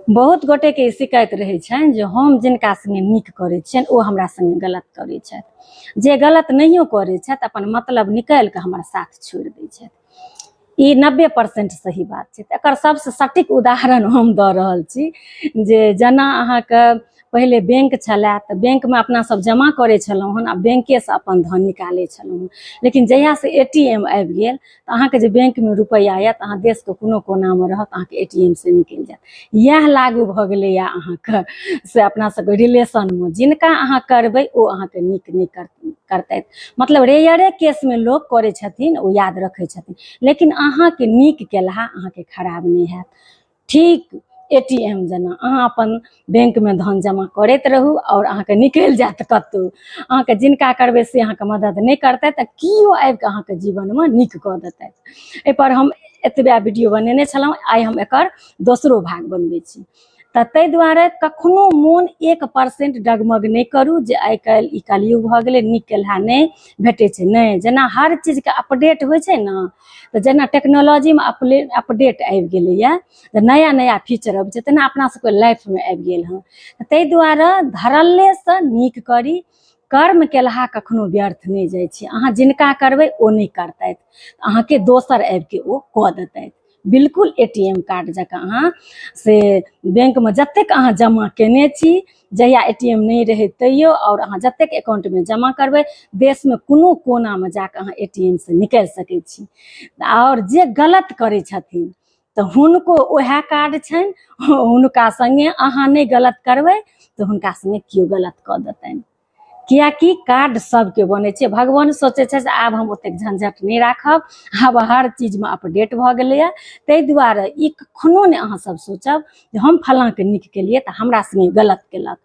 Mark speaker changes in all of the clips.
Speaker 1: बहुत गोटे के शिकायत रहे छन जे हम जिनका संगे नीक करे छियन ओ हमरा संगे गलत करे छथि, जे गलत नहियो करे छथि अपन मतलब निकाल के हमर साथ छोड़ दै छथि। ई 90% सही बात छै। एकर सबसे सटीक उदाहरण हम द रहल छी जे जना अहाँके पहले बैंक छलै त बैंक में अपना सब जमा करे छलहुँ हन आ बैंके से अपन धन निकाले छलहुँ हन। लेकिन जहिया से एटीएम आबि गेल त अहाँके जे बैंक में रुपया आयत अहाँ देश के कोनो कोना में रहत अहाँके एटीएम से निकल जात। यह लागू भ गेलै या अहाँके से अपना सबके रिलेशन में जिनका अहाँ करबै ओ अहाँके नीक नहीं करतै। मतलब रेयरे केस में लोग करे छथिन ओ याद रखे छथिन, लेकिन अहाँके नीक केलहा अहाँके खराब नहीं हैत। ठीक एटीएम जना अहाँ अपन बैंक में धन जमा करैत रहू और अहाँके निकल जात कतौ। अहाँके जिनका करबै से अहाँके मदद नहीं करतै त कियो आबि के अहाँके जीवन में नीक क देतै। एहि पर हम एतबे वीडियो बनेने छलहुँ, आइ हम एकर दोसरो भाग बनबै छी। त तै दुआरे कखनो मोन 1% डगमग नहीं करू जे आइ काल्हि ई कलयुग भ गेलै नीक केलहा नहीं भेटै छै। नहीं, जेना हर चीज के अपडेट होइ छै न, त जेना टेक्नोलॉजी में अपडेट आबि गेलैया, नया नया फीचर अबै छै, तेना अपना सबके लाइफ में आबि गेल हँ। तै दुआरे धरल्ले से नीक करी। कर्म केलहा कखनो व्यर्थ नहीं जाइ छै। अहाँ जिनका करबै ओ नहीं करतै, अहाँके दोसर आबि के ओ क देतै। बिल्कुल एटीएम कार्ड जकाँ अहाँ से बैंक में जतेक अहाँ जमा केने छी, जहिया एटीएम नहीं रहे तैयो, और अहाँ जतेक अकाउंट में जमा करबै देश में कोनो कोना में जाके अहाँ एटीएम से निकाल सकै छी। और जे गलत करे छथिन तो हुनको वह कार्ड छन, हुनका संगे अहाँ नहीं गलत करबै तो हुनका संगे कियो गलत क देतैन। कियाकि कार्ड सबके बने छै। भगवान सोचे छै आब हम ओतेक झंझट नहीं राखब, आब हर चीज में अपडेट भ गेलैया। तै दुआरे ई कखनो नहीं अहाँ सब सोचब जे हम फलां के नीक केलिए त हमरा संगे गलत केलक।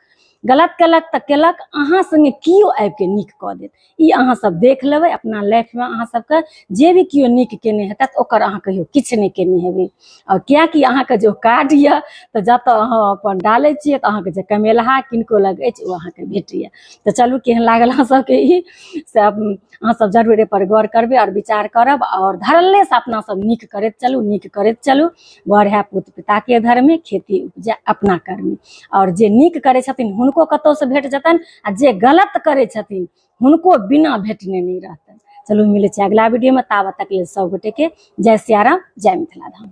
Speaker 1: गलत केलक त केलक, अहाँ संगे कियो आबि के नीक क देत। ई अहाँ सब देख लेबै अपना लाइफ में। अहाँ सबके जे भी कियो नीक केने हेतै ओकर अहाँ कहियो किछ नहीं केने हेबै। और कियाकि अहाँके जो कार्ड ये त जत अहाँ अपन डालै छियै त अहाँके जे कमेलहा किनको लग अछि ओ अहाँके भेटैया। तो चलू केहन लागल अहाँ सबके ई से अहाँ सब जरूर एहि पर गौर करबै और विचार करब, और धरल्ले से अपना सब नीक करैत चलू, नीक करैत चलू। वर है पुत पिता के धर्मे, खेती उपजा अपना कर्मे। और जे नीक करे छथिन हुनको कतौ से भेट जतन, आ जे गलत करे छथिन हुनको बिना भेटने नहीं रहतन। चलू मिलै छै अगला वीडियो में, ताबत तक लेल सब गोटे के जय सिया राम, जय मिथिला धाम।